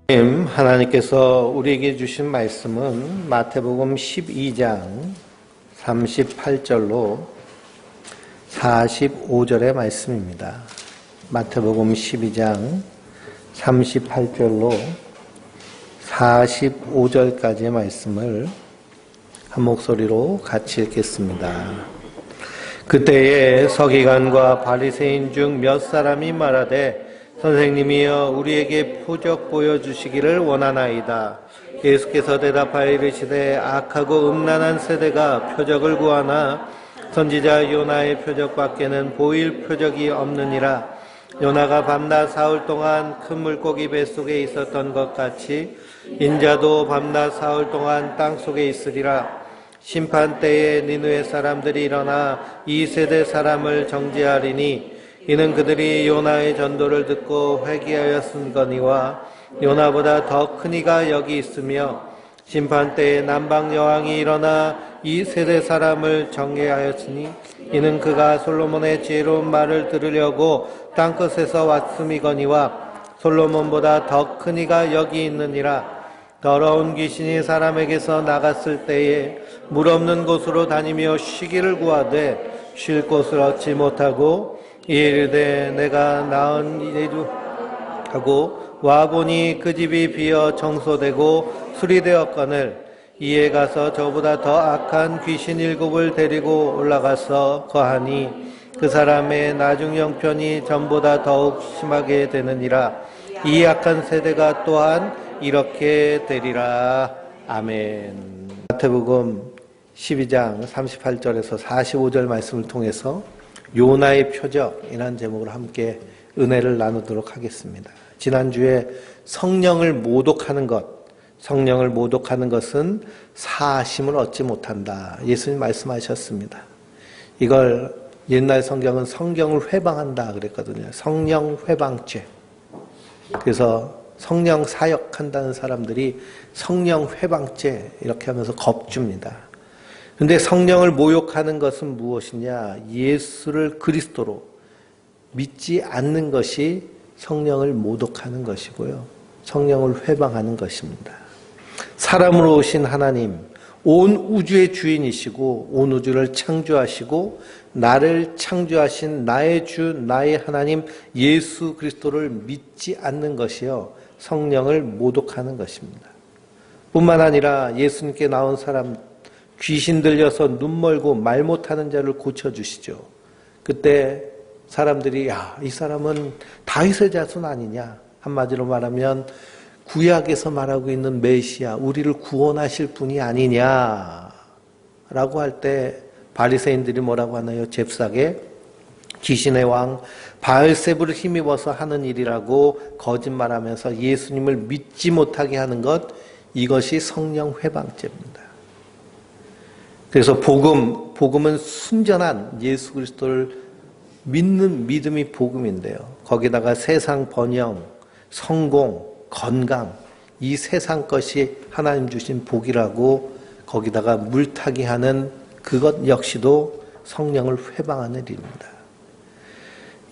하나님께서 우리에게 주신 말씀은 마태복음 12장 38절로 45절의 말씀입니다. 마태복음 12장 38절로 45절까지의 말씀을 한 목소리로 같이 읽겠습니다. 그때에 서기관과 바리새인 중 몇 사람이 말하되 선생님이여 우리에게 표적 보여주시기를 원하나이다. 예수께서 대답하여 이르시되 악하고 음란한 세대가 표적을 구하나 선지자 요나의 표적밖에는 보일 표적이 없느니라. 요나가 밤낮 사흘 동안 큰 물고기 뱃속에 있었던 것 같이 인자도 밤낮 사흘 동안 땅속에 있으리라. 심판 때에 니느웨 사람들이 일어나 이 세대 사람을 정죄하리니 이는 그들이 요나의 전도를 듣고 회개하였은거니와 요나보다 더 큰 이가 여기 있으며 심판 때에 남방 여왕이 일어나 이 세대 사람을 정죄하였으니 이는 그가 솔로몬의 지혜로운 말을 들으려고 땅끝에서 왔음이거니와 솔로몬보다 더 큰 이가 여기 있느니라. 더러운 귀신이 사람에게서 나갔을 때에 물 없는 곳으로 다니며 쉬기를 구하되 쉴 곳을 얻지 못하고 이르되 내가 낳은 이래도 하고 와보니 그 집이 비어 청소되고 수리되었거늘 이에 가서 저보다 더 악한 귀신 7을 데리고 올라가서 거하니 그 사람의 나중 형편이 전보다 더욱 심하게 되느니라. 이 악한 세대가 또한 이렇게 되리라. 아멘. 마태복음 12장 38절에서 45절 말씀을 통해서 요나의 표적이라는 제목으로 함께 은혜를 나누도록 하겠습니다. 지난주에 성령을 모독하는 것은 사하심을 얻지 못한다. 예수님 말씀하셨습니다. 이걸 옛날 성경은 성경을 회방한다 그랬거든요. 성령 회방죄. 그래서 성령 사역한다는 사람들이 성령 회방죄 이렇게 하면서 겁줍니다. 그런데 성령을 모욕하는 것은 무엇이냐? 예수를 그리스도로 믿지 않는 것이 성령을 모독하는 것이고요. 성령을 회방하는 것입니다. 사람으로 오신 하나님, 온 우주의 주인이시고 온 우주를 창조하시고 나를 창조하신 나의 주, 나의 하나님 예수 그리스도를 믿지 않는 것이요. 성령을 모독하는 것입니다. 뿐만 아니라 예수님께 나온 사람 귀신 들려서 눈 멀고 말 못하는 자를 고쳐주시죠. 그때 사람들이 이 사람은 다윗의 자손 아니냐. 한마디로 말하면 구약에서 말하고 있는 메시아, 우리를 구원하실 분이 아니냐 라고 할 때 바리새인들이 뭐라고 하나요? 잽싸게 귀신의 왕 바알세불을 힘입어서 하는 일이라고 거짓말하면서 예수님을 믿지 못하게 하는 것, 이것이 성령 회방죄입니다. 그래서 복음은 순전한 예수 그리스도를 믿는 믿음이 복음인데요. 거기다가 세상 번영, 성공, 건강, 이 세상 것이 하나님 주신 복이라고 거기다가 물타기 하는 그것 역시도 성령을 회방하는 일입니다.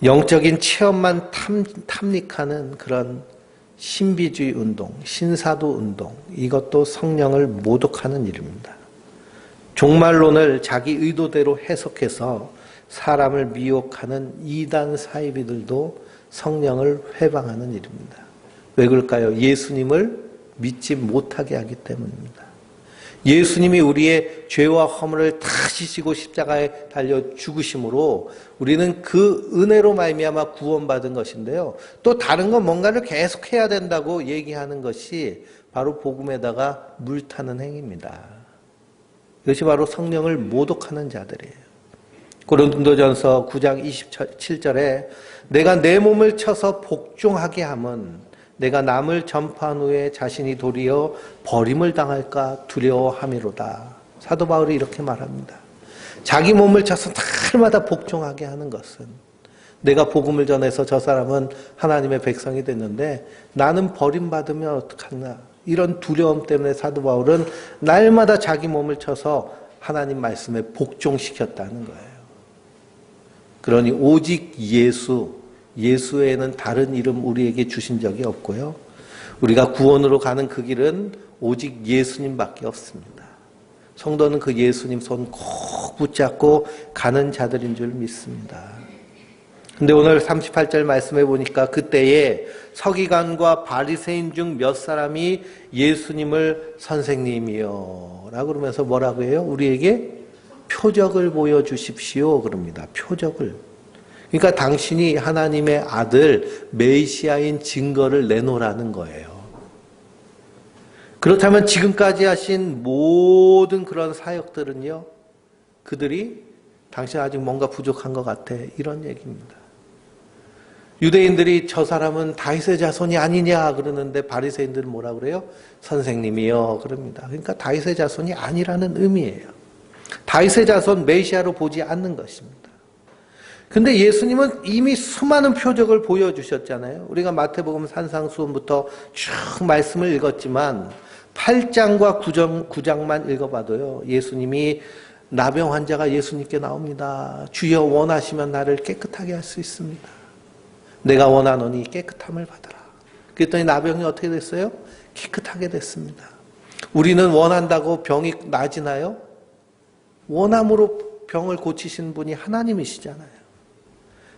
영적인 체험만 탐닉하는 그런 신비주의 운동, 신사도 운동, 이것도 성령을 모독하는 일입니다. 종말론을 자기 의도대로 해석해서 사람을 미혹하는 이단 사이비들도 성령을 회방하는 일입니다. 왜 그럴까요? 예수님을 믿지 못하게 하기 때문입니다. 예수님이 우리의 죄와 허물을 다 씻으시고 십자가에 달려 죽으심으로 우리는 그 은혜로 말미암아 구원받은 것인데요. 또 다른 건 뭔가를 계속해야 된다고 얘기하는 것이 바로 복음에다가 물타는 행위입니다. 이것이 바로 성령을 모독하는 자들이에요. 고린도전서 9장 27절에 내가 내 몸을 쳐서 복종하게 함은 내가 남을 전파한 후에 자신이 도리어 버림을 당할까 두려워함이로다. 사도 바울이 이렇게 말합니다. 자기 몸을 쳐서 날마다 복종하게 하는 것은 내가 복음을 전해서 저 사람은 하나님의 백성이 됐는데 나는 버림받으면 어떡하나, 이런 두려움 때문에 사도 바울은 날마다 자기 몸을 쳐서 하나님 말씀에 복종시켰다는 거예요. 그러니 오직 예수 외에는 다른 이름 우리에게 주신 적이 없고요. 우리가 구원으로 가는 그 길은 오직 예수님밖에 없습니다. 성도는 그 예수님 손 꼭 붙잡고 가는 자들인 줄 믿습니다. 근데 오늘 38절 말씀해 보니까 그때에 서기관과 바리새인 중 몇 사람이 예수님을 선생님이요 라고 그러면서 뭐라고 해요? 우리에게 표적을 보여주십시오 그럽니다. 표적을. 그러니까 당신이 하나님의 아들 메시아인 증거를 내놓으라는 거예요. 그렇다면 지금까지 하신 모든 그런 사역들은요, 그들이 당신 아직 뭔가 부족한 것 같아 이런 얘기입니다. 유대인들이 저 사람은 다윗의 자손이 아니냐 그러는데 바리새인들은 뭐라 그래요? 선생님이요 그럽니다. 그러니까 다윗의 자손이 아니라는 의미예요. 다윗의 자손 메시아로 보지 않는 것입니다. 근데 예수님은 이미 수많은 표적을 보여주셨잖아요. 우리가 마태복음 산상수훈부터 쭉 말씀을 읽었지만 8장과 9장만 읽어봐도요. 예수님이 나병 환자가 예수님께 나옵니다. 주여 원하시면 나를 깨끗하게 할 수 있습니다. 내가 원하노니 깨끗함을 받아라. 그랬더니 나병이 어떻게 됐어요? 깨끗하게 됐습니다. 우리는 원한다고 병이 나아지나요? 원함으로 병을 고치신 분이 하나님이시잖아요.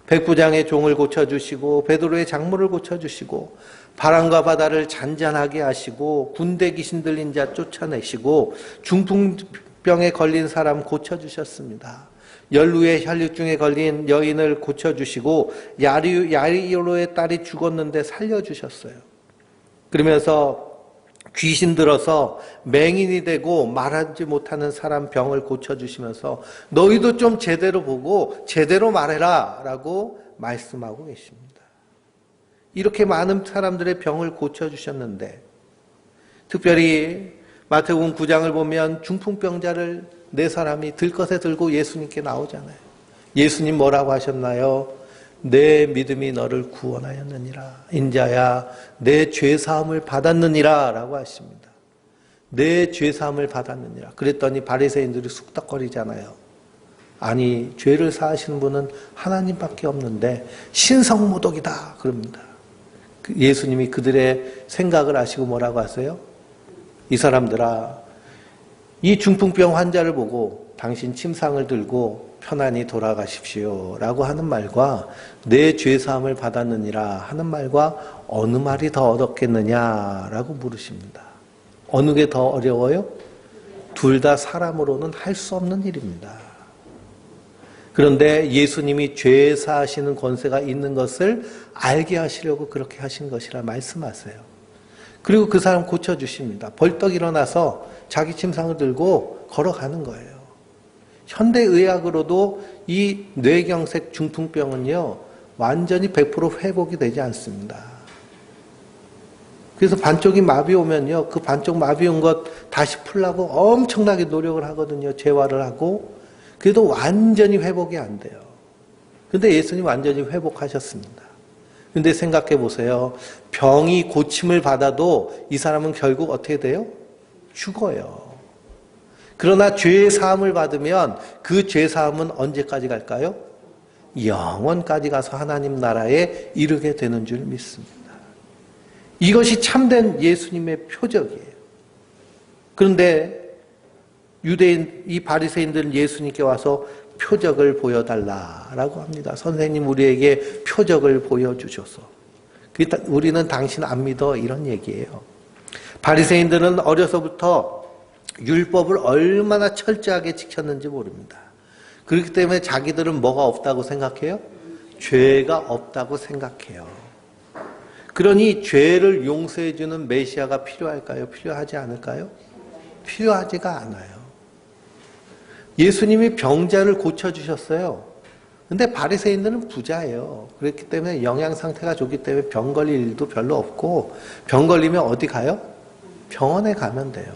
백부장의 종을 고쳐주시고 베드로의 장모를 고쳐주시고 바람과 바다를 잔잔하게 하시고 군대 귀신 들린 자 쫓아내시고 중풍병에 걸린 사람 고쳐주셨습니다. 연루의 혈류증에 걸린 여인을 고쳐주시고 야이로의 딸이 죽었는데 살려주셨어요. 그러면서 귀신 들어서 맹인이 되고 말하지 못하는 사람 병을 고쳐주시면서 너희도 좀 제대로 보고 제대로 말해라 라고 말씀하고 계십니다. 이렇게 많은 사람들의 병을 고쳐주셨는데 특별히 마태복음 9장을 보면 중풍병자를 네 사람이 들것에 들고 예수님께 나오잖아요. 예수님 뭐라고 하셨나요? 내 믿음이 너를 구원하였느니라. 인자야 내 죄사함을 받았느니라 라고 하십니다. 내 죄사함을 받았느니라. 그랬더니 바리새인들이 쑥덕거리잖아요. 아니 죄를 사하시는 분은 하나님밖에 없는데 신성모독이다 그럽니다. 예수님이 그들의 생각을 아시고 뭐라고 하세요? 이 사람들아 이 중풍병 환자를 보고 당신 침상을 들고 편안히 돌아가십시오 라고 하는 말과 내 죄사함을 받았느니라 하는 말과 어느 말이 더 어렵겠느냐 라고 물으십니다. 어느 게 더 어려워요? 둘 다 사람으로는 할 수 없는 일입니다. 그런데 예수님이 죄 사하시는 권세가 있는 것을 알게 하시려고 그렇게 하신 것이라 말씀하세요. 그리고 그 사람 고쳐주십니다. 벌떡 일어나서 자기 침상을 들고 걸어가는 거예요. 현대의학으로도 이 뇌경색 중풍병은요, 완전히 100% 회복이 되지 않습니다. 그래서 반쪽이 마비 오면요, 그 반쪽 마비 온 것 다시 풀려고 엄청나게 노력을 하거든요. 재활을 하고. 그래도 완전히 회복이 안 돼요. 근데 예수님 완전히 회복하셨습니다. 근데 생각해 보세요. 병이 고침을 받아도 이 사람은 결국 어떻게 돼요? 죽어요. 그러나 죄의 사함을 받으면 그 죄 사함은 언제까지 갈까요? 영원까지 가서 하나님 나라에 이르게 되는 줄 믿습니다. 이것이 참된 예수님의 표적이에요. 그런데 유대인, 이 바리새인들은 예수님께 와서 표적을 보여달라라고 합니다. 선생님 우리에게 표적을 보여주셔서. 우리는 당신 안 믿어 이런 얘기예요. 바리새인들은 어려서부터 율법을 얼마나 철저하게 지켰는지 모릅니다. 그렇기 때문에 자기들은 뭐가 없다고 생각해요? 죄가 없다고 생각해요. 그러니 죄를 용서해 주는 메시아가 필요할까요? 필요하지 않을까요? 필요하지가 않아요. 예수님이 병자를 고쳐주셨어요. 근데 바리새인들은 부자예요. 그렇기 때문에 영양 상태가 좋기 때문에 병 걸릴 일도 별로 없고 병 걸리면 어디 가요? 병원에 가면 돼요.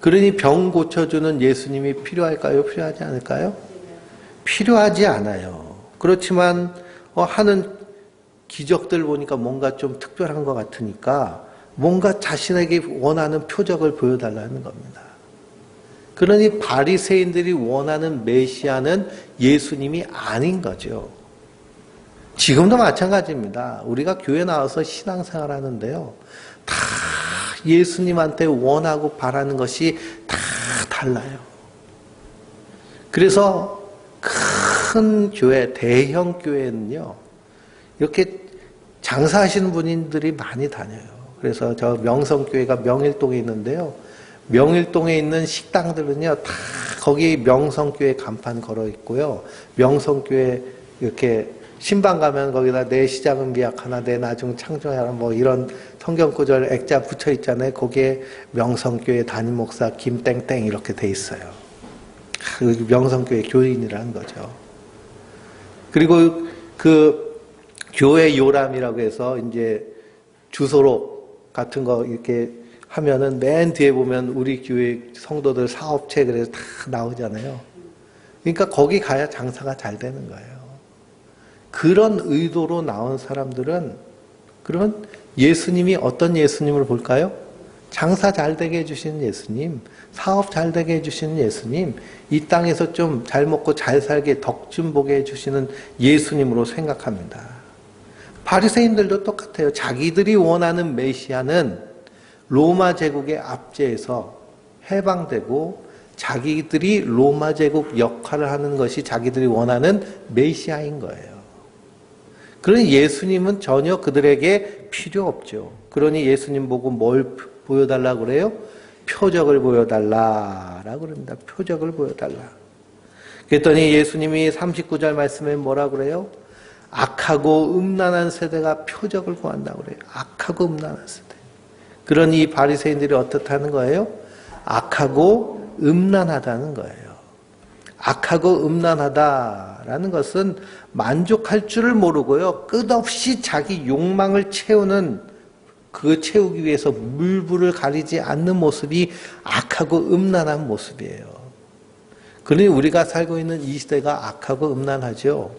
그러니 병 고쳐주는 예수님이 필요할까요? 필요하지 않을까요? 필요하지 않아요. 그렇지만 하는 기적들 보니까 뭔가 좀 특별한 것 같으니까 뭔가 자신에게 원하는 표적을 보여달라는 겁니다. 그러니 바리새인들이 원하는 메시아는 예수님이 아닌 거죠. 지금도 마찬가지입니다. 우리가 교회 나와서 신앙생활 하는데요. 다 예수님한테 원하고 바라는 것이 다 달라요. 그래서 큰 교회, 대형 교회는요, 이렇게 장사하시는 분들이 많이 다녀요. 그래서 저 명성교회가 명일동에 있는데요. 명일동에 있는 식당들은요, 다 거기 명성교회 간판 걸어 있고요. 명성교회 이렇게 신방 가면 거기다 내 시작은 미약하나 내 나중 창조하라 뭐 이런 성경구절 액자 붙여 있잖아요. 거기에 명성교회 담임 목사 김땡땡 이렇게 돼 있어요. 명성교회 교인이라는 거죠. 그리고 그 교회 요람이라고 해서 이제 주소록 같은 거 이렇게 하면은 맨 뒤에 보면 우리 교회 성도들 사업체 그래서 다 나오잖아요. 그러니까 거기 가야 장사가 잘 되는 거예요. 그런 의도로 나온 사람들은 그러면 예수님이 어떤 예수님을 볼까요? 장사 잘 되게 해주시는 예수님, 사업 잘 되게 해주시는 예수님, 이 땅에서 좀 잘 먹고 잘 살게 덕 좀 보게 해주시는 예수님으로 생각합니다. 바리새인들도 똑같아요. 자기들이 원하는 메시아는 로마 제국의 압제에서 해방되고 자기들이 로마 제국 역할을 하는 것이 자기들이 원하는 메시아인 거예요. 그러니 예수님은 전혀 그들에게 필요 없죠. 그러니 예수님 보고 뭘 보여달라고 그래요? 표적을 보여달라라고 그럽니다. 표적을 보여달라. 그랬더니 예수님이 39절 말씀에 뭐라고 그래요? 악하고 음란한 세대가 표적을 구한다고 그래요. 악하고 음란한 세대. 그러니 이 바리새인들이 어떻다는 거예요? 악하고 음란하다는 거예요. 악하고 음란하다라는 것은 만족할 줄을 모르고요. 끝없이 자기 욕망을 채우는 그 채우기 위해서 물불을 가리지 않는 모습이 악하고 음란한 모습이에요. 그러니 우리가 살고 있는 이 시대가 악하고 음란하죠.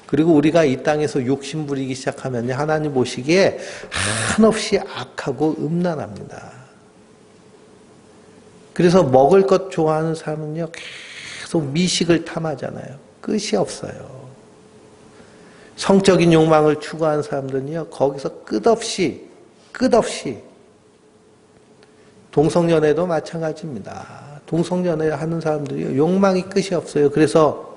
그리고 우리가 이 땅에서 욕심 부리기 시작하면 하나님 보시기에 한없이 악하고 음란합니다. 그래서 먹을 것 좋아하는 사람은요, 계속 미식을 탐하잖아요. 끝이 없어요. 성적인 욕망을 추구하는 사람들은요, 거기서 끝없이 동성연애도 마찬가지입니다. 동성연애 하는 사람들이 욕망이 끝이 없어요. 그래서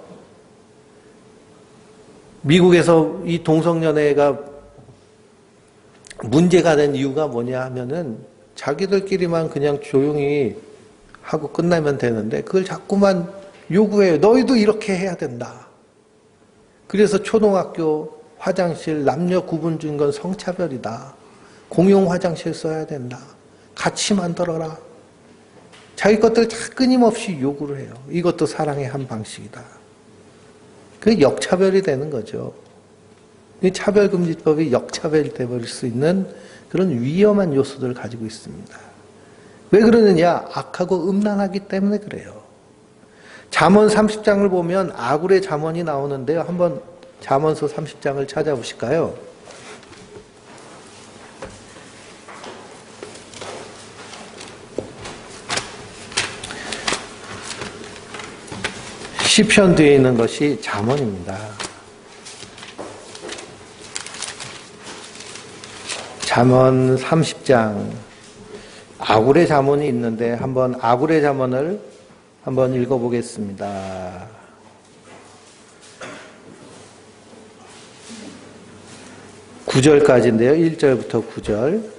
미국에서 이 동성연애가 문제가 된 이유가 뭐냐 하면은 자기들끼리만 그냥 조용히 하고 끝나면 되는데 그걸 자꾸만 요구해요. 너희도 이렇게 해야 된다. 그래서 초등학교 화장실 남녀 구분 준 건 성차별이다. 공용 화장실 써야 된다. 같이 만들어라. 자기 것들 다 끊임없이 요구를 해요. 이것도 사랑의 한 방식이다. 그게 역차별이 되는 거죠. 차별금지법이 역차별이 되어버릴 수 있는 그런 위험한 요소들을 가지고 있습니다. 왜 그러느냐? 악하고 음란하기 때문에 그래요. 잠언 30장을 보면 아굴의 잠언이 나오는데요. 한번 잠언서 30장을 찾아보실까요? 시편 뒤에 있는 것이 잠언입니다. 잠언 30장 아굴의 잠언이 있는데 한번 아굴의 잠언을 한번 읽어보겠습니다. 9절까지인데요. 1절부터 9절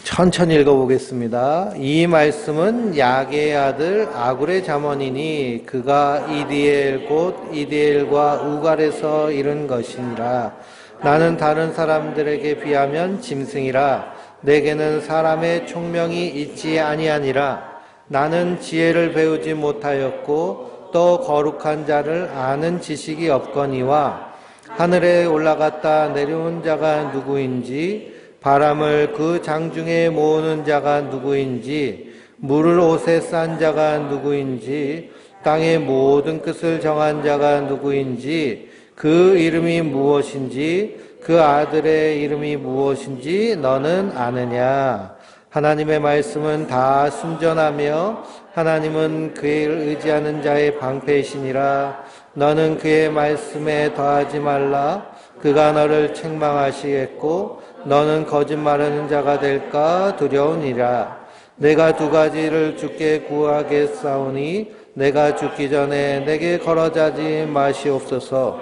천천히 읽어보겠습니다. 이 말씀은 야게의 아들 아굴의 잠언이니 그가 이디엘 곧 이디엘과 우갈에서 이른 것이니라. 나는 다른 사람들에게 비하면 짐승이라. 내게는 사람의 총명이 있지 아니하니라. 나는 지혜를 배우지 못하였고 또 거룩한 자를 아는 지식이 없거니와 하늘에 올라갔다 내려온 자가 누구인지 바람을 그 장중에 모으는 자가 누구인지 물을 옷에 싼 자가 누구인지 땅의 모든 끝을 정한 자가 누구인지 그 이름이 무엇인지 그 아들의 이름이 무엇인지 너는 아느냐. 하나님의 말씀은 다 순전하며 하나님은 그를 의지하는 자의 방패이시니라. 너는 그의 말씀에 더하지 말라. 그가 너를 책망하시겠고 너는 거짓말하는 자가 될까 두려우니라. 내가 두 가지를 주께 구하겠사오니 내가 죽기 전에 내게 거러자지 마시옵소서.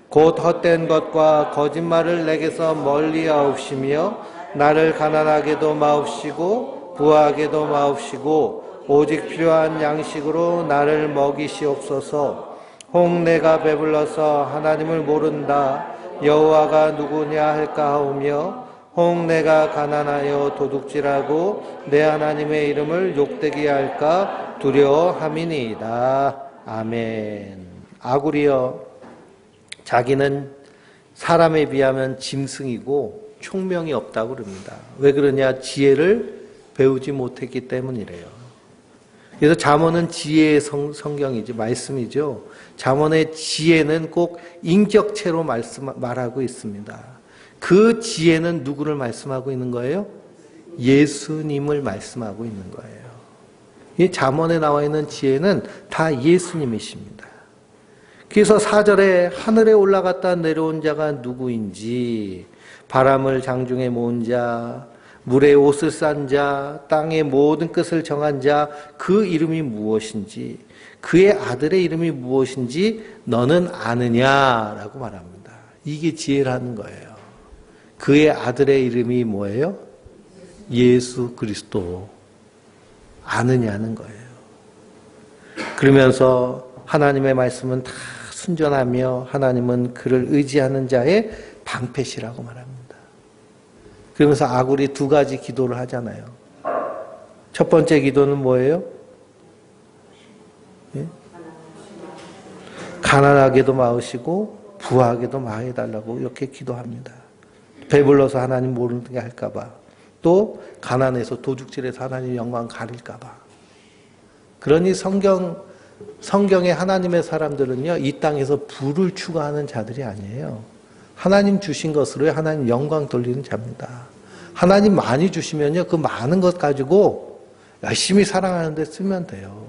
곧 헛된 것과 거짓말을 내게서 멀리하옵시며 나를 가난하게도 마옵시고 부하게도 마옵시고 오직 필요한 양식으로 나를 먹이시옵소서. 혹 내가 배불러서 하나님을 모른다 여호와가 누구냐 할까 하오며 혹 내가 가난하여 도둑질하고 내 하나님의 이름을 욕되게 할까 두려워함이니이다. 아멘. 아굴이여, 자기는 사람에 비하면 짐승이고 총명이 없다고 그럽니다. 왜 그러냐? 지혜를 배우지 못했기 때문이래요. 그래서 잠언은 지혜의 성경이지, 말씀이죠. 잠언의 지혜는 꼭 인격체로 말하고 있습니다. 그 지혜는 누구를 말씀하고 있는 거예요? 예수님을 말씀하고 있는 거예요. 이 잠언에 나와 있는 지혜는 다 예수님이십니다. 그래서 4절에 하늘에 올라갔다 내려온 자가 누구인지, 바람을 장중에 모은 자, 물에 옷을 싼 자, 땅의 모든 끝을 정한 자, 그 이름이 무엇인지, 그의 아들의 이름이 무엇인지 너는 아느냐라고 말합니다. 이게 지혜라는 거예요. 그의 아들의 이름이 뭐예요? 예수 그리스도. 아느냐는 거예요. 그러면서 하나님의 말씀은 다 순전하며 하나님은 그를 의지하는 자의 방패시라고 말합니다. 그러면서 아굴이 두 가지 기도를 하잖아요. 첫 번째 기도는 뭐예요? 예? 가난하게도 마으시고 부하게도 마해달라고 이렇게 기도합니다. 배불러서 하나님 모르게 할까봐, 또 가난해서 도둑질해서 하나님 영광 가릴까봐. 그러니 성경의 하나님의 사람들은요, 이 땅에서 부를 추구하는 자들이 아니에요. 하나님 주신 것으로 하나님 영광 돌리는 자입니다. 하나님 많이 주시면요, 그 많은 것 가지고 열심히 사랑하는 데 쓰면 돼요.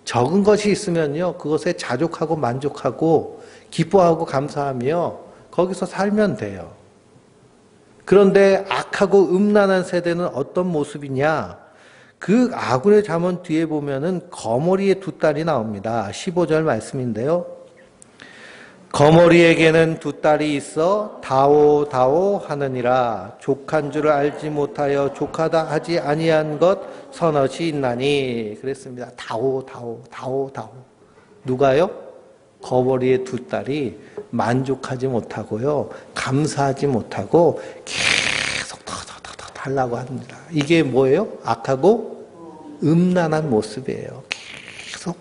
적은 것이 있으면요, 그것에 자족하고 만족하고 기뻐하고 감사하며 거기서 살면 돼요. 그런데 악하고 음란한 세대는 어떤 모습이냐? 그 아굴의 잠언 뒤에 보면은 거머리의 두 딸이 나옵니다. 15절 말씀인데요. 거머리에게는 두 딸이 있어 다오 다오 하느니라. 족한 줄을 알지 못하여 족하다 하지 아니한 것 서너시 있나니. 그랬습니다. 다오 다오 다오 다오. 누가요? 거머리의 두 딸이 만족하지 못하고요, 감사하지 못하고 계속 더 달라고 합니다. 이게 뭐예요? 악하고 음란한 모습이에요. 계속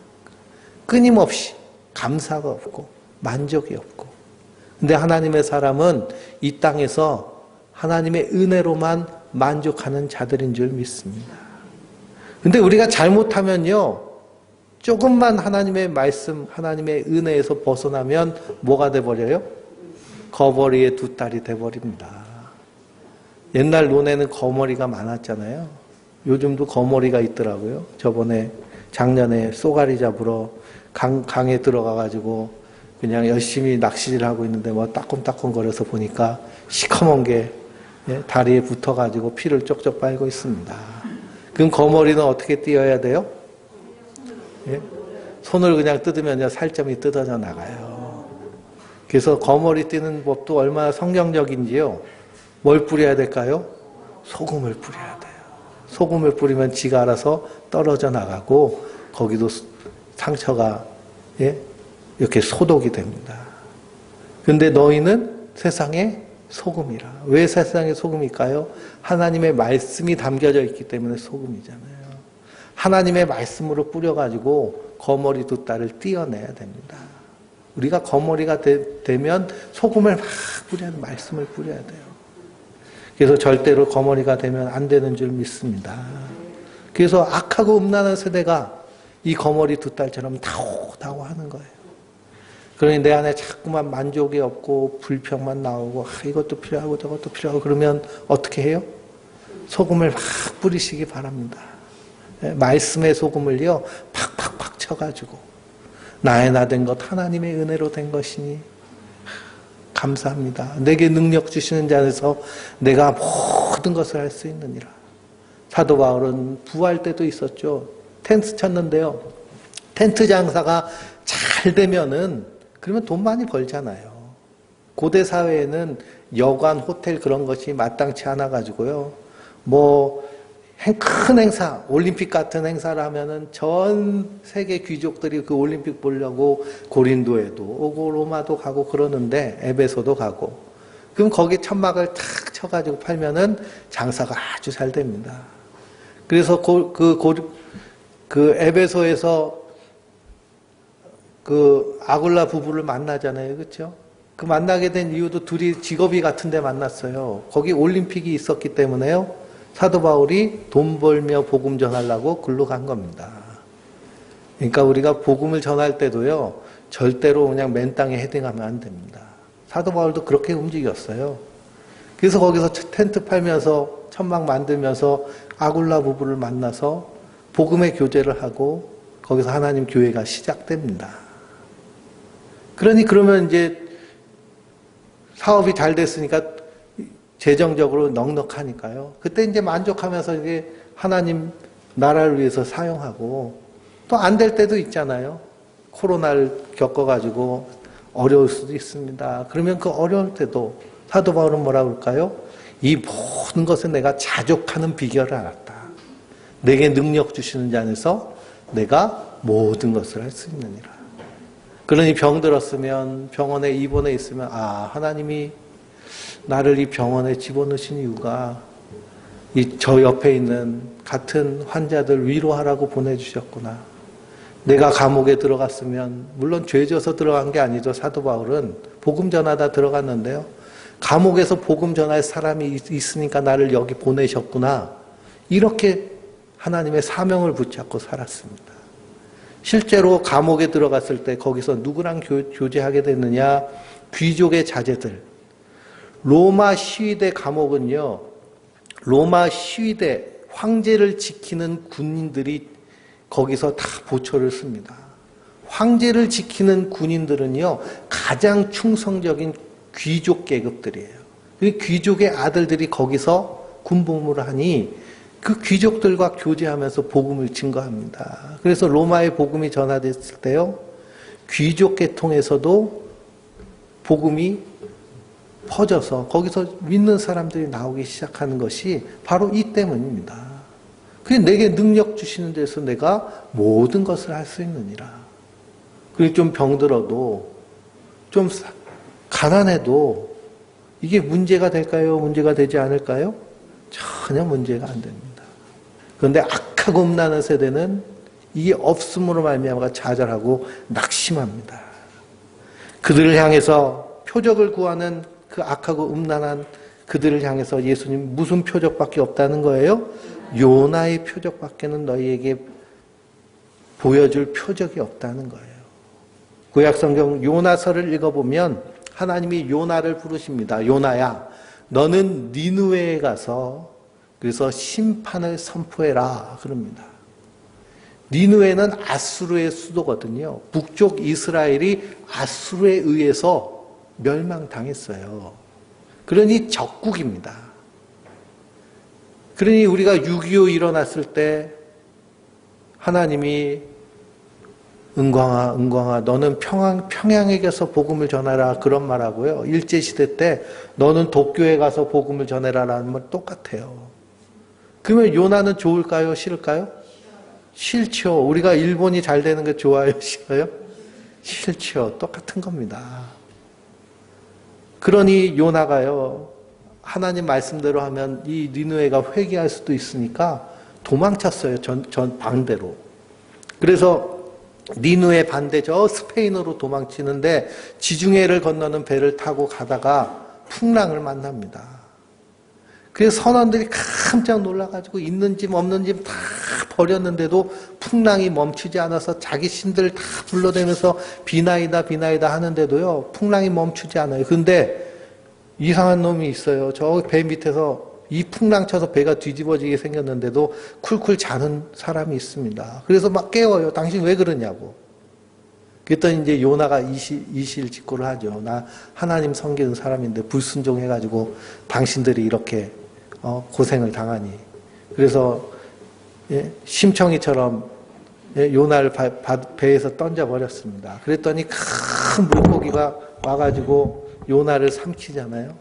끊임없이 감사가 없고 만족이 없고. 근데 하나님의 사람은 이 땅에서 하나님의 은혜로만 만족하는 자들인 줄 믿습니다. 근데 우리가 잘못하면요, 조금만 하나님의 말씀, 하나님의 은혜에서 벗어나면 뭐가 돼버려요? 거머리의 두 딸이 돼버립니다. 옛날 논에는 거머리가 많았잖아요. 요즘도 거머리가 있더라고요. 저번에 작년에 쏘가리 잡으러 강에 들어가가지고 그냥 열심히 낚시를 하고 있는데 뭐 따끔따끔거려서 보니까 시커먼 게 다리에 붙어가지고 피를 쪽쪽 빨고 있습니다. 그럼 거머리는 어떻게 띄어야 돼요? 예? 손을 그냥 뜯으면 살점이 뜯어져 나가요. 그래서 거머리 띄는 법도 얼마나 성경적인지요. 뭘 뿌려야 될까요? 소금을 뿌려야 돼요. 소금을 뿌리면 지가 알아서 떨어져 나가고 거기도 상처가 이렇게 소독이 됩니다. 근데 너희는 세상의 소금이라. 왜 세상의 소금일까요? 하나님의 말씀이 담겨져 있기 때문에 소금이잖아요. 하나님의 말씀으로 뿌려가지고 거머리 두 딸을 띄어내야 됩니다. 우리가 거머리가 되면 소금을 막 뿌려야 돼요. 말씀을 뿌려야 돼요. 그래서 절대로 거머리가 되면 안 되는 줄 믿습니다. 그래서 악하고 음란한 세대가 이 거머리 두 딸처럼 다오 하는 거예요. 그러니 내 안에 자꾸만 만족이 없고 불평만 나오고 이것도 필요하고 저것도 필요하고 그러면 어떻게 해요? 소금을 막 뿌리시기 바랍니다. 말씀의 소금을요, 팍팍팍 쳐가지고 나의 나 된 것 하나님의 은혜로 된 것이니 감사합니다. 내게 능력 주시는 자 안에서 내가 모든 것을 할 수 있느니라. 사도 바울은 부할 때도 있었죠. 텐트 쳤는데요. 텐트 장사가 잘 되면은 그러면 돈 많이 벌잖아요. 고대 사회에는 여관, 호텔 그런 것이 마땅치 않아 가지고요. 큰 행사, 올림픽 같은 행사를 하면은 전 세계 귀족들이 그 올림픽 보려고 고린도에도 오고 로마도 가고 그러는데 에베소도 가고 그럼 거기 천막을 탁 쳐가지고 팔면은 장사가 아주 잘 됩니다. 그래서 그 에베소에서 그 아굴라 부부를 만나잖아요. 그렇죠? 그 만나게 된 이유도 둘이 직업이 같은데 만났어요. 거기 올림픽이 있었기 때문에요. 사도 바울이 돈 벌며 복음 전하려고 글로 간 겁니다. 그러니까 우리가 복음을 전할 때도요. 절대로 그냥 맨 땅에 헤딩하면 안 됩니다. 사도 바울도 그렇게 움직였어요. 그래서 거기서 텐트 팔면서 천막 만들면서 아굴라 부부를 만나서 복음의 교제를 하고 거기서 하나님 교회가 시작됩니다. 그러면 이제 사업이 잘 됐으니까 재정적으로 넉넉하니까요. 그때 이제 만족하면서 이게 하나님 나라를 위해서 사용하고 또 안 될 때도 있잖아요. 코로나를 겪어가지고 어려울 수도 있습니다. 그러면 그 어려울 때도 사도 바울은 뭐라고 할까요? 이 모든 것에 내가 자족하는 비결을 알았다. 내게 능력 주시는 자 안에서 내가 모든 것을 할 수 있느니라. 그러니 병들었으면 병원에 입원해 있으면 하나님이 나를 이 병원에 집어넣으신 이유가 저 옆에 있는 같은 환자들 위로하라고 보내주셨구나. 내가 감옥에 들어갔으면 물론 죄져서 들어간 게 아니죠. 사도 바울은 복음 전하다 들어갔는데요. 감옥에서 복음 전할 사람이 있으니까 나를 여기 보내셨구나. 이렇게 하나님의 사명을 붙잡고 살았습니다. 실제로 감옥에 들어갔을 때 거기서 누구랑 교제하게 됐느냐? 귀족의 자제들. 로마 시위대 감옥은요. 로마 시위대 황제를 지키는 군인들이 거기서 다 보초를 씁니다. 황제를 지키는 군인들은요. 가장 충성적인 귀족 계급들이에요. 그 귀족의 아들들이 거기서 군복무를 하니 그 귀족들과 교제하면서 복음을 증거합니다. 그래서 로마의 복음이 전화됐을 때요. 귀족 계통에서도 복음이 퍼져서 거기서 믿는 사람들이 나오기 시작하는 것이 바로 이 때문입니다. 그게 내게 능력 주시는 데서 내가 모든 것을 할 수 있느니라. 그리고 좀 병들어도 좀 가난해도 이게 문제가 될까요? 문제가 되지 않을까요? 전혀 문제가 안 됩니다. 그런데 악하고 음란한 세대는 이게 없음으로 말미암아 좌절하고 낙심합니다. 그들을 향해서 표적을 구하는 그 악하고 음란한 그들을 향해서 예수님 무슨 표적밖에 없다는 거예요? 요나의 표적밖에는 너희에게 보여줄 표적이 없다는 거예요. 구약성경 요나서를 읽어보면 하나님이 요나를 부르십니다. 요나야, 너는 니느웨에 가서 그래서 심판을 선포해라 그럽니다. 니느웨는 아수르의 수도거든요. 북쪽 이스라엘이 아수르에 의해서 멸망당했어요. 그러니 적국입니다. 그러니 우리가 6.25 일어났을 때 하나님이 은광아 너는 평양에 가서 복음을 전하라 그런 말하고요. 일제시대 때 너는 도쿄에 가서 복음을 전해라라는 말 똑같아요. 그러면 요나는 좋을까요? 싫을까요? 싫죠. 우리가 일본이 잘 되는 게 좋아요? 싫어요? 싫죠. 똑같은 겁니다. 그러니 요나가요. 하나님 말씀대로 하면 이 니느웨가 회개할 수도 있으니까 도망쳤어요. 전 반대로. 그래서 니느웨 반대 저 스페인으로 도망치는데 지중해를 건너는 배를 타고 가다가 풍랑을 만납니다. 그래서 선원들이 깜짝 놀라가지고 있는 짐 없는 짐 다 버렸는데도 풍랑이 멈추지 않아서 자기 신들 다 불러대면서 비나이다 하는데도요 풍랑이 멈추지 않아요. 근데 이상한 놈이 있어요. 저 배 밑에서 이 풍랑 쳐서 배가 뒤집어지게 생겼는데도 쿨쿨 자는 사람이 있습니다. 그래서 막 깨워요. 당신 왜 그러냐고. 그랬더니 이제 요나가 이실직고를 하죠. 나 하나님 섬기는 사람인데 불순종해가지고 당신들이 이렇게 고생을 당하니. 그래서 심청이처럼 요나를 배에서 던져버렸습니다. 그랬더니 큰 물고기가 와가지고 요나를 삼키잖아요.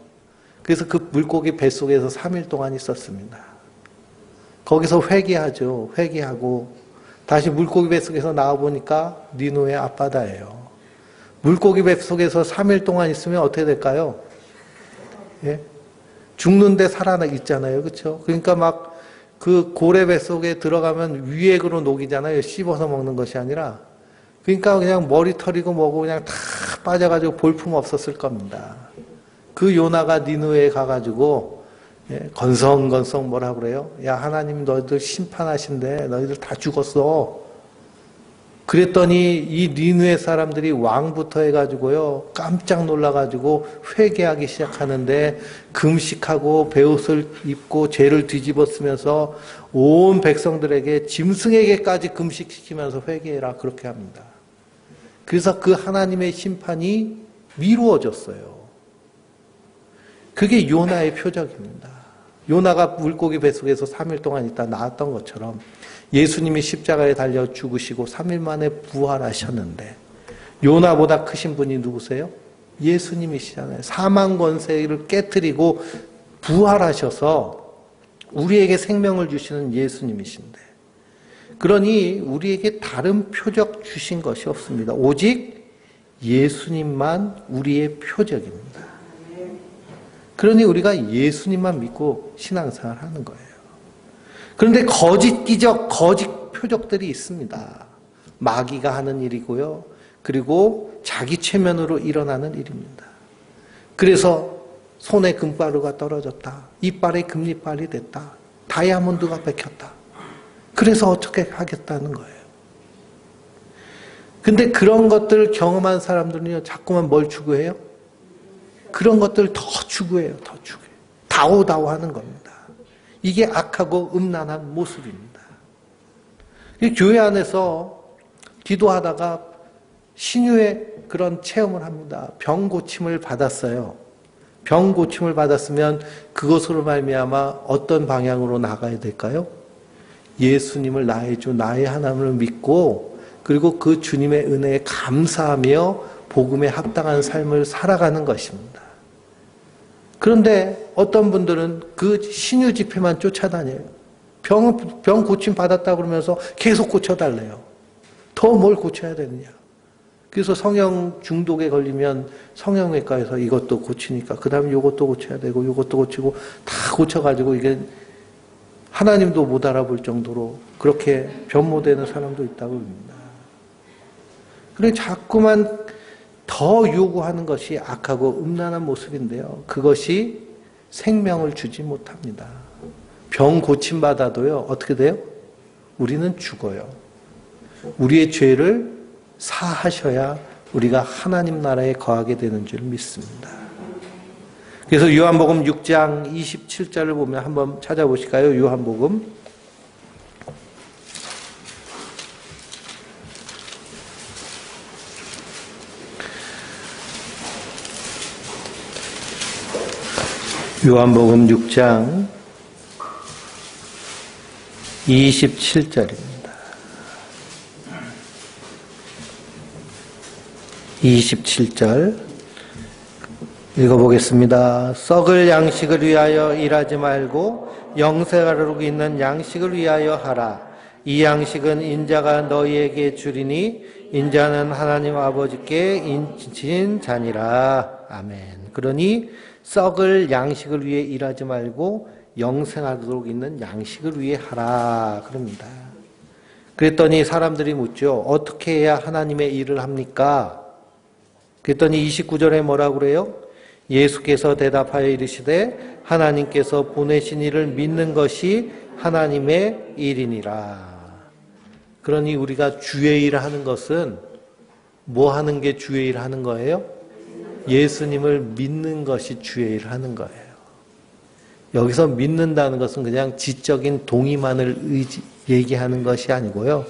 그래서 그 물고기 뱃속에서 3일 동안 있었습니다. 거기서 회개하죠. 회개하고 다시 물고기 뱃속에서 나와보니까 니누의 앞바다예요. 물고기 뱃속에서 3일 동안 있으면 어떻게 될까요? 예? 죽는데 살아있잖아요. 그렇죠? 그러니까 막 그 고래 뱃속에 들어가면 위액으로 녹이잖아요. 씹어서 먹는 것이 아니라. 그러니까 그냥 머리털이고 뭐고 그냥 다 빠져가지고 볼품 없었을 겁니다. 그 요나가 니누에 가가지고 건성건성 뭐라 그래요? 야, 하나님 너희들 심판하신대. 너희들 다 죽었어. 그랬더니 이 니누의 사람들이 왕부터 해가지고요, 깜짝 놀라가지고 회개하기 시작하는데 금식하고 베옷을 입고 죄를 뒤집어 쓰면서 온 백성들에게 짐승에게까지 금식시키면서 회개해라 그렇게 합니다. 그래서 그 하나님의 심판이 미루어졌어요. 그게 요나의 표적입니다. 요나가 물고기 뱃속에서 3일 동안 있다 나왔던 것처럼 예수님이 십자가에 달려 죽으시고 3일 만에 부활하셨는데 요나보다 크신 분이 누구세요? 예수님이시잖아요. 사망 권세를 깨트리고 부활하셔서 우리에게 생명을 주시는 예수님이신데, 그러니 우리에게 다른 표적 주신 것이 없습니다. 오직 예수님만 우리의 표적입니다. 그러니 우리가 예수님만 믿고 신앙생활 하는 거예요. 그런데 거짓 기적, 거짓 표적들이 있습니다. 마귀가 하는 일이고요. 그리고 자기 최면으로 일어나는 일입니다. 그래서 손에 금가루가 떨어졌다. 이빨에 금리빨이 됐다. 다이아몬드가 뺏겼다. 그래서 어떻게 하겠다는 거예요. 근데 그런 것들을 경험한 사람들은요, 자꾸만 뭘 추구해요? 그런 것들 더 추구해요. 더 추구해요. 다오다오 하는 겁니다. 이게 악하고 음란한 모습입니다. 교회 안에서 기도하다가 신유의 그런 체험을 합니다. 병 고침을 받았어요. 병 고침을 받았으면 그것으로 말미암아 어떤 방향으로 나가야 될까요? 예수님을 나의 주, 나의 하나님을 믿고 그리고 그 주님의 은혜에 감사하며 복음에 합당한 삶을 살아가는 것입니다. 그런데 어떤 분들은 그 신유 집회만 쫓아다녀요. 병 고침 받았다 그러면서 계속 고쳐달래요. 더 뭘 고쳐야 되느냐. 그래서 성형 중독에 걸리면 성형외과에서 이것도 고치니까 그 다음에 이것도 고쳐야 되고 이것도 고치고 다 고쳐가지고 이게 하나님도 못 알아볼 정도로 그렇게 변모되는 사람도 있다고 합니다. 그래 자꾸만 더 요구하는 것이 악하고 음란한 모습인데요. 그것이 생명을 주지 못합니다. 병 고침받아도요. 어떻게 돼요? 우리는 죽어요. 우리의 죄를 사하셔야 우리가 하나님 나라에 거하게 되는 줄 믿습니다. 그래서 요한복음 6장 27절을 보면 한번 찾아보실까요? 요한복음 6장 27절입니다. 27절 읽어보겠습니다. 썩을 양식을 위하여 일하지 말고 영생하도록 있는 양식을 위하여 하라. 이 양식은 인자가 너희에게 주리니 인자는 하나님 아버지께 인친 자니라. 아멘. 그러니 썩을 양식을 위해 일하지 말고 영생하도록 있는 양식을 위해 하라. 그럽니다. 그랬더니 사람들이 묻죠. 어떻게 해야 하나님의 일을 합니까? 그랬더니 29절에 뭐라고 그래요? 예수께서 대답하여 이르시되 하나님께서 보내신 이를 믿는 것이 하나님의 일이니라. 그러니 우리가 주의 일을 하는 것은 뭐 하는 게 주의 일을 하는 거예요? 예수님을 믿는 것이 주의 일을 하는 거예요. 여기서 믿는다는 것은 그냥 지적인 동의만을 얘기하는 것이 아니고요.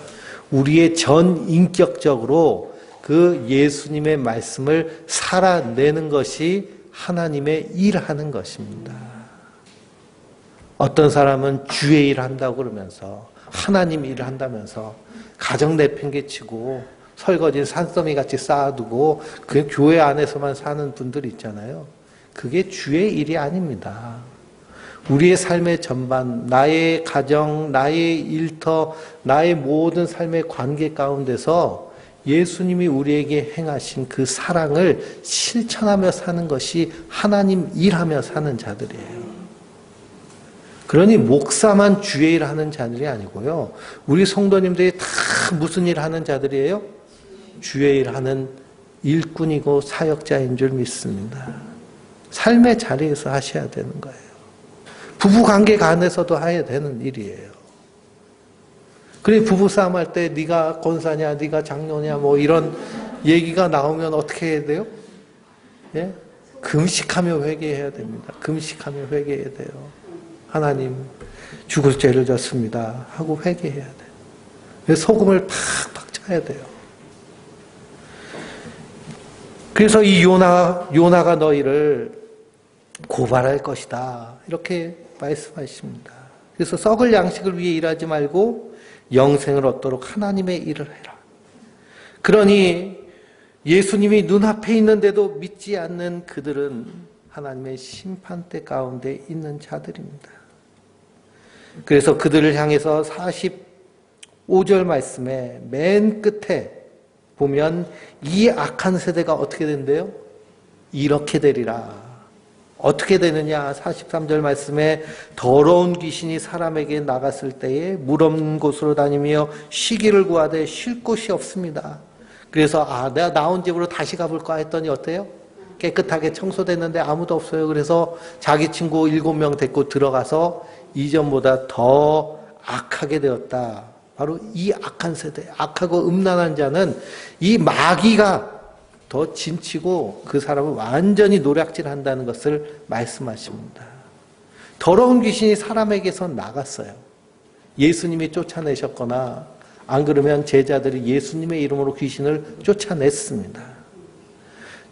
우리의 전 인격적으로 그 예수님의 말씀을 살아내는 것이 하나님의 일하는 것입니다. 어떤 사람은 주의 일 한다고 그러면서 하나님 일을 한다면서 가정 내팽개치고 설거지 산더미 같이 쌓아두고 그 교회 안에서만 사는 분들 있잖아요. 그게 주의 일이 아닙니다. 우리의 삶의 전반, 나의 가정, 나의 일터, 나의 모든 삶의 관계 가운데서 예수님이 우리에게 행하신 그 사랑을 실천하며 사는 것이 하나님 일하며 사는 자들이에요. 그러니 목사만 주의 일 하는 자들이 아니고요. 우리 성도님들이 다 무슨 일 하는 자들이에요? 주의 일 하는 일꾼이고 사역자인 줄 믿습니다. 삶의 자리에서 하셔야 되는 거예요. 부부관계 간에서도 해야 되는 일이에요. 그래 부부싸움 할 때 네가 권사냐 네가 장로냐 뭐 이런 얘기가 나오면 어떻게 해야 돼요? 예? 금식하며 회개해야 됩니다. 금식하며 회개해야 돼요. 하나님 죽을 죄를 졌습니다 하고 회개해야 돼요. 소금을 팍팍 쳐야 돼요. 그래서 이 요나가 너희를 고발할 것이다 이렇게 말씀하십니다. 그래서 썩을 양식을 위해 일하지 말고 영생을 얻도록 하나님의 일을 해라. 그러니 예수님이 눈앞에 있는데도 믿지 않는 그들은 하나님의 심판대 가운데 있는 자들입니다. 그래서 그들을 향해서 45절 말씀에 맨 끝에 보면 이 악한 세대가 어떻게 된대요? 이렇게 되리라. 어떻게 되느냐? 43절 말씀에 더러운 귀신이 사람에게 나갔을 때에 물 없는 곳으로 다니며 쉬기를 구하되 쉴 곳이 없습니다. 그래서 내가 나온 집으로 다시 가볼까 했더니 어때요? 깨끗하게 청소됐는데 아무도 없어요. 그래서 자기 친구 7명 데리고 들어가서 이전보다 더 악하게 되었다. 바로 이 악한 세대, 악하고 음란한 자는 이 마귀가 더 진치고 그 사람을 완전히 노략질한다는 것을 말씀하십니다. 더러운 귀신이 사람에게서 나갔어요. 예수님이 쫓아내셨거나 안 그러면 제자들이 예수님의 이름으로 귀신을 쫓아냈습니다.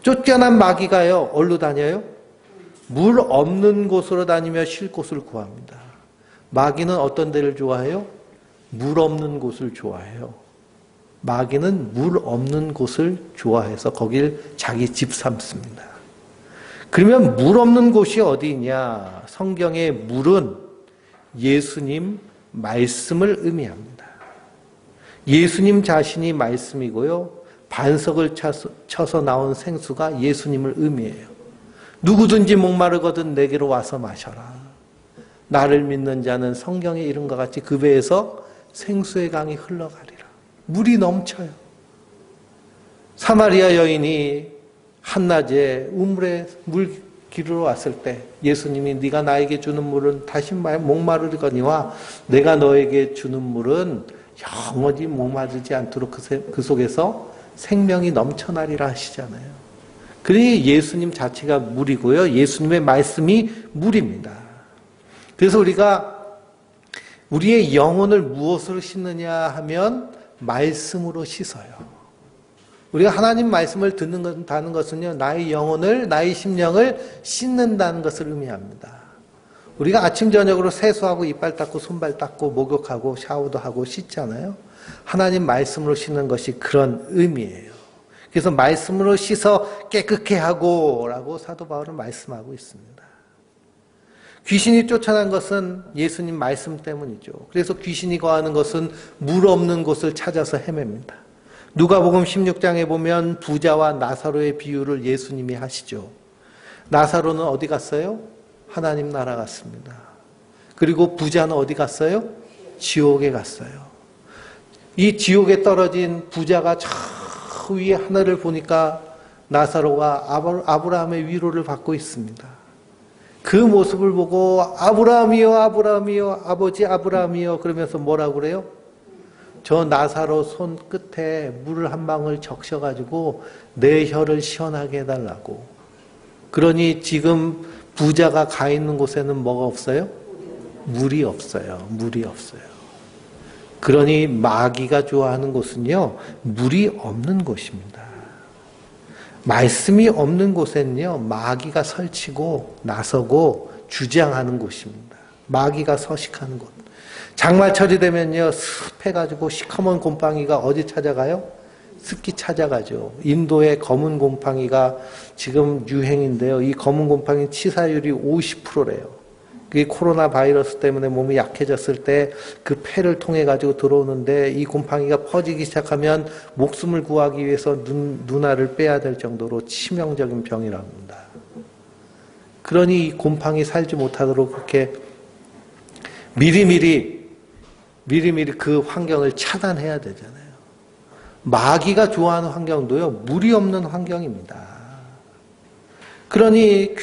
쫓겨난 마귀가요, 어디로 다녀요? 물 없는 곳으로 다니며 쉴 곳을 구합니다. 마귀는 어떤 데를 좋아해요? 물 없는 곳을 좋아해요. 마귀는 물 없는 곳을 좋아해서 거길 자기 집 삼습니다. 그러면 물 없는 곳이 어디냐? 성경의 물은 예수님 말씀을 의미합니다. 예수님 자신이 말씀이고요. 반석을 쳐서 나온 생수가 예수님을 의미해요. 누구든지 목마르거든 내게로 와서 마셔라. 나를 믿는 자는 성경의 이름과 같이 그 배에서 생수의 강이 흘러가리라. 물이 넘쳐요. 사마리아 여인이 한낮에 우물에 물 기르러 왔을 때 예수님이 네가 나에게 주는 물은 다시 목마르거니와 내가 너에게 주는 물은 영원히 목마르지 않도록 그 속에서 생명이 넘쳐나리라 하시잖아요. 그러니 예수님 자체가 물이고요. 예수님의 말씀이 물입니다. 그래서 우리가 우리의 영혼을 무엇으로 씻느냐 하면 말씀으로 씻어요. 우리가 하나님 말씀을 듣는다는 것은요, 나의 영혼을, 나의 심령을 씻는다는 것을 의미합니다. 우리가 아침 저녁으로 세수하고 이빨 닦고 손발 닦고 목욕하고 샤워도 하고 씻잖아요. 하나님 말씀으로 씻는 것이 그런 의미예요. 그래서 말씀으로 씻어 깨끗게 하고 라고 사도 바울은 말씀하고 있습니다. 귀신이 쫓아난 것은 예수님 말씀 때문이죠. 그래서 귀신이 거하는 것은 물 없는 곳을 찾아서 헤맵니다. 누가복음 16장에 보면 부자와 나사로의 비유를 예수님이 하시죠. 나사로는 어디 갔어요? 하나님 나라 갔습니다. 그리고 부자는 어디 갔어요? 지옥에 갔어요. 이 지옥에 떨어진 부자가 저 위에 하늘을 보니까 나사로가 아브라함의 위로를 받고 있습니다. 그 모습을 보고 아브라함이여 아브라함이여 아버지 아브라함이여 그러면서 뭐라고 그래요? 저 나사로 손 끝에 물을 한 방울 적셔가지고 내 혀를 시원하게 해달라고. 그러니 지금 부자가 가 있는 곳에는 뭐가 없어요? 물이 없어요. 물이 없어요. 그러니 마귀가 좋아하는 곳은요, 물이 없는 곳입니다. 말씀이 없는 곳에는요, 마귀가 설치고 나서고 주장하는 곳입니다. 마귀가 서식하는 곳. 장마철이 되면요, 습해가지고 시커먼 곰팡이가 어디 찾아가요? 습기 찾아가죠. 인도의 검은 곰팡이가 지금 유행인데요. 이 검은 곰팡이 치사율이 50%래요. 그게 코로나 바이러스 때문에 몸이 약해졌을 때 그 폐를 통해 가지고 들어오는데 이 곰팡이가 퍼지기 시작하면 목숨을 구하기 위해서 눈알을 빼야 될 정도로 치명적인 병이라고 합니다. 그러니 이 곰팡이 살지 못하도록 그렇게 미리미리 그 환경을 차단해야 되잖아요. 마귀가 좋아하는 환경도요, 물이 없는 환경입니다. 그러니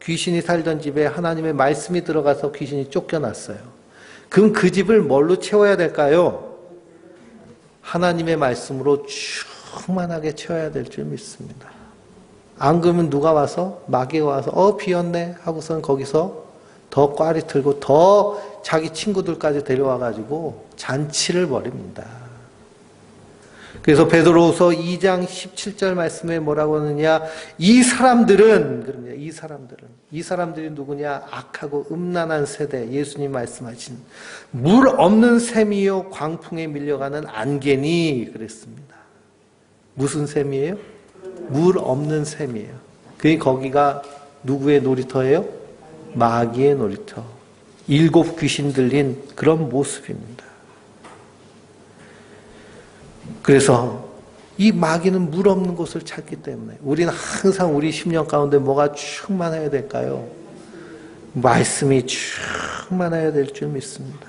귀신이 살던 집에 하나님의 말씀이 들어가서 귀신이 쫓겨났어요. 그럼 그 집을 뭘로 채워야 될까요? 하나님의 말씀으로 충만하게 채워야 될 줄 믿습니다. 안 그러면 누가 와서, 마귀가 와서 비었네 하고선 거기서 더 꽈리 틀고 더 자기 친구들까지 데려와가지고 잔치를 벌입니다. 그래서 베드로후서 2장 17절 말씀에 뭐라고 하느냐, 이 사람들이 누구냐, 악하고 음란한 세대, 예수님 말씀하신 물 없는 샘이요 광풍에 밀려가는 안개니 그랬습니다. 무슨 샘이에요? 물 없는 샘이에요. 거기가 누구의 놀이터예요? 마귀의 놀이터. 7 귀신 들린 그런 모습입니다. 그래서 이 마귀는 물 없는 곳을 찾기 때문에 우리는 항상 우리 심령 가운데 뭐가 충만해야 될까요? 말씀이 충만해야 될 줄 믿습니다.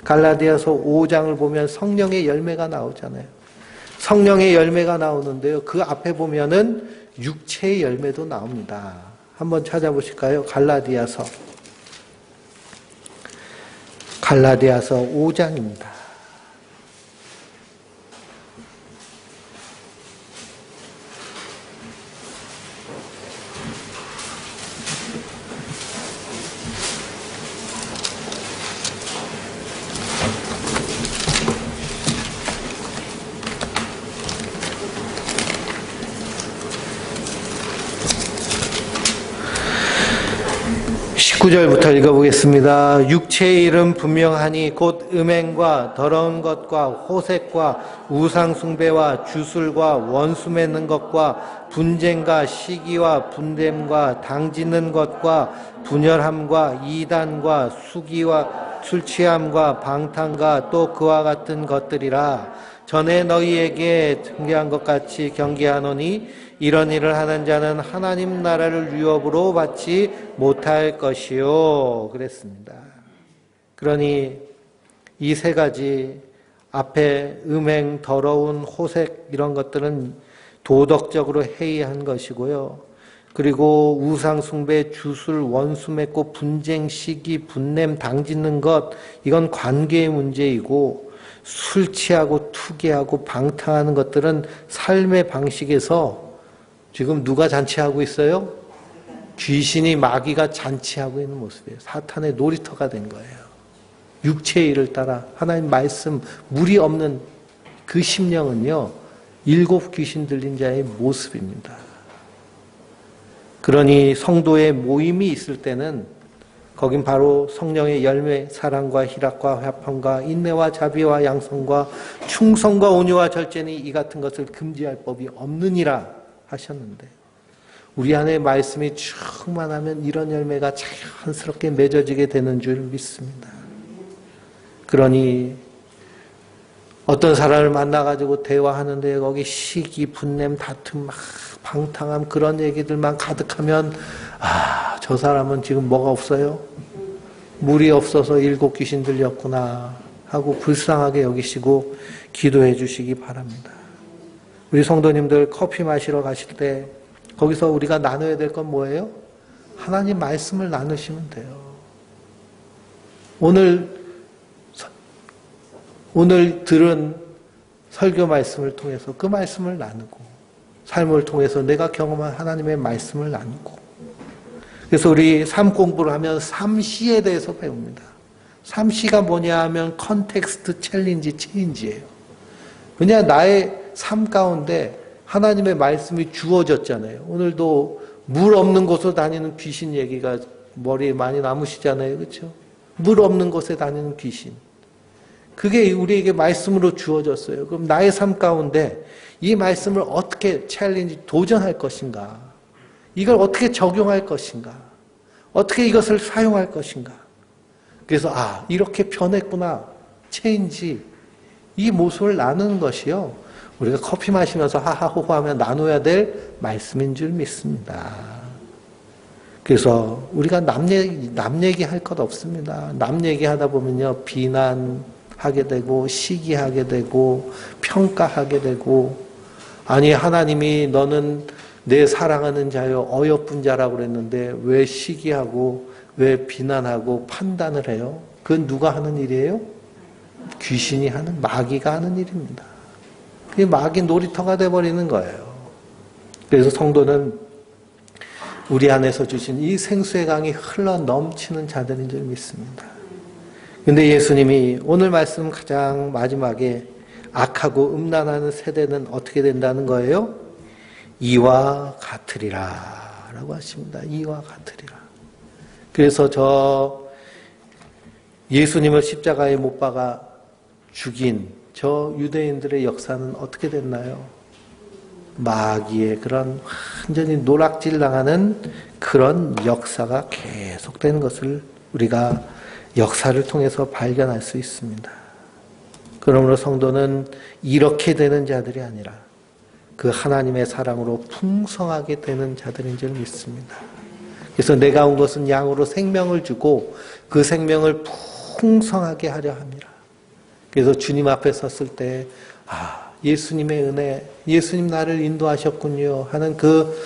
갈라디아서 5장을 보면 성령의 열매가 나오잖아요. 성령의 열매가 나오는데요. 그 앞에 보면은 육체의 열매도 나옵니다. 한번 찾아보실까요? 갈라디아서 5장입니다. 구절부터 읽어보겠습니다. 육체의 일은 분명하니 곧 음행과 더러운 것과 호색과 우상숭배와 주술과 원수 맺는 것과 분쟁과 시기와 분냄과 당짓는 것과 분열함과 이단과 수기와 술취함과 방탕과 또 그와 같은 것들이라. 전에 너희에게 경계한 것 같이 경계하노니 이런 일을 하는 자는 하나님 나라를 유업으로 받지 못할 것이요 그랬습니다. 그러니 이 세 가지 앞에 음행, 더러운, 호색 이런 것들은 도덕적으로 해이한 것이고요. 그리고 우상숭배, 주술, 원수 맺고 분쟁, 시기, 분냄, 당짓는 것 이건 관계의 문제이고, 술 취하고 투기하고 방탕하는 것들은 삶의 방식에서 지금 누가 잔치하고 있어요? 귀신이, 마귀가 잔치하고 있는 모습이에요. 사탄의 놀이터가 된 거예요. 육체의 일을 따라 하나님 말씀, 물이 없는 그 심령은요, 7 귀신 들린 자의 모습입니다. 그러니 성도의 모임이 있을 때는 거긴 바로 성령의 열매, 사랑과 희락과 화평과 인내와 자비와 양성과 충성과 온유와 절제니 이 같은 것을 금지할 법이 없느니라 하셨는데, 우리 안에 말씀이 충만하면 이런 열매가 자연스럽게 맺어지게 되는 줄 믿습니다. 그러니 어떤 사람을 만나가지고 대화하는데 거기 시기, 분냄, 다툼, 막 방탕함 그런 얘기들만 가득하면 저 사람은 지금 뭐가 없어요? 물이 없어서 7 귀신 들렸구나 하고 불쌍하게 여기시고 기도해 주시기 바랍니다. 우리 성도님들 커피 마시러 가실 때 거기서 우리가 나눠야 될 건 뭐예요? 하나님 말씀을 나누시면 돼요. 오늘 들은 설교 말씀을 통해서 그 말씀을 나누고, 삶을 통해서 내가 경험한 하나님의 말씀을 나누고, 그래서 우리 삶 공부를 하면 삶시에 대해서 배웁니다. 3C가 뭐냐 하면 컨텍스트, 챌린지, 체인지예요. 그냥 나의 삶 가운데 하나님의 말씀이 주어졌잖아요. 오늘도 물 없는 곳으로 다니는 귀신 얘기가 머리에 많이 남으시잖아요. 그렇죠? 물 없는 곳에 다니는 귀신. 그게 우리에게 말씀으로 주어졌어요. 그럼 나의 삶 가운데 이 말씀을 어떻게 챌린지, 도전할 것인가? 이걸 어떻게 적용할 것인가? 어떻게 이것을 사용할 것인가? 그래서 이렇게 변했구나. 체인지. 이 모습을 나누는 것이요. 우리가 커피 마시면서 하하호호 하면 나눠야 될 말씀인 줄 믿습니다. 그래서 우리가 남 얘기할 것 없습니다. 남 얘기하다 보면요. 비난하게 되고 시기하게 되고 평가하게 되고 아니 하나님이 너는 내 사랑하는 자여 어여쁜 자라고 그랬는데 왜 시기하고 왜 비난하고 판단을 해요? 그건 누가 하는 일이에요? 귀신이 하는, 마귀가 하는 일입니다. 그게 마귀 놀이터가 돼버리는 거예요. 그래서 성도는 우리 안에서 주신 이 생수의 강이 흘러 넘치는 자들인 줄 믿습니다. 근데 예수님이 오늘 말씀 가장 마지막에 악하고 음란하는 세대는 어떻게 된다는 거예요? 이와 같으리라 라고 하십니다. 이와 같으리라. 그래서 저 예수님을 십자가에 못 박아 죽인 저 유대인들의 역사는 어떻게 됐나요? 마귀의 그런 완전히 노락질 당하는 그런 역사가 계속되는 것을 우리가 역사를 통해서 발견할 수 있습니다. 그러므로 성도는 이렇게 되는 자들이 아니라 그 하나님의 사랑으로 풍성하게 되는 자들인 줄 믿습니다. 그래서 내가 온 것은 양으로 생명을 주고 그 생명을 풍성하게 하려 합니다. 그래서 주님 앞에 섰을 때 예수님의 은혜, 예수님 나를 인도하셨군요 하는 그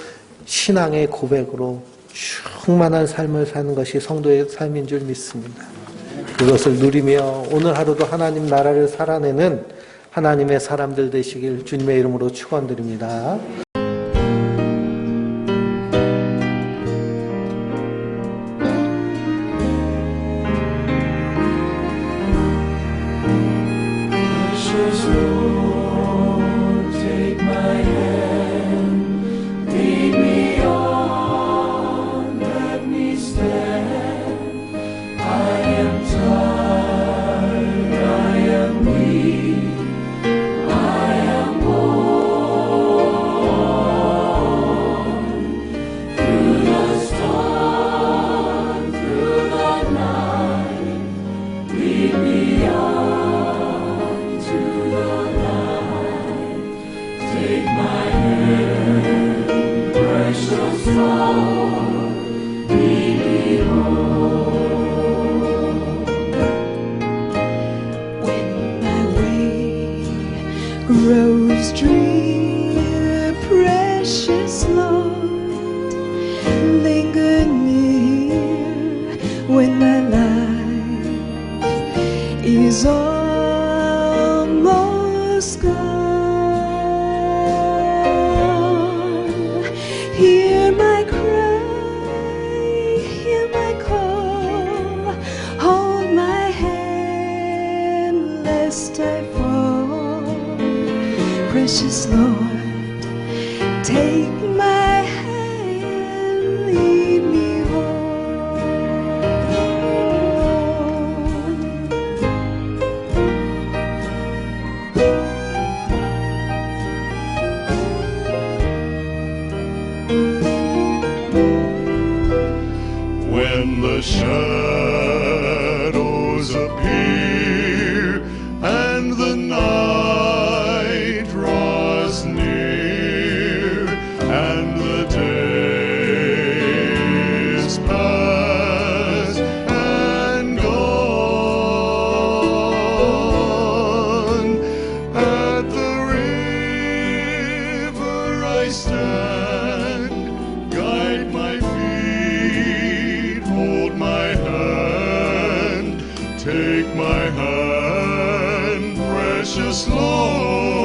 신앙의 고백으로 충만한 삶을 사는 것이 성도의 삶인 줄 믿습니다. 그것을 누리며 오늘 하루도 하나님 나라를 살아내는 하나님의 사람들 되시길 주님의 이름으로 축원드립니다. Rose dream, precious Lord, linger near when my life is almost gone. Hear my cry, hear my call, hold my hand lest I fall. Precious Lord, take my hand, lead me home. When the shadows appear and the night draws near and the days pass and gone, at the river I stand, guide my feet, hold my hand, take my hand, precious Lord.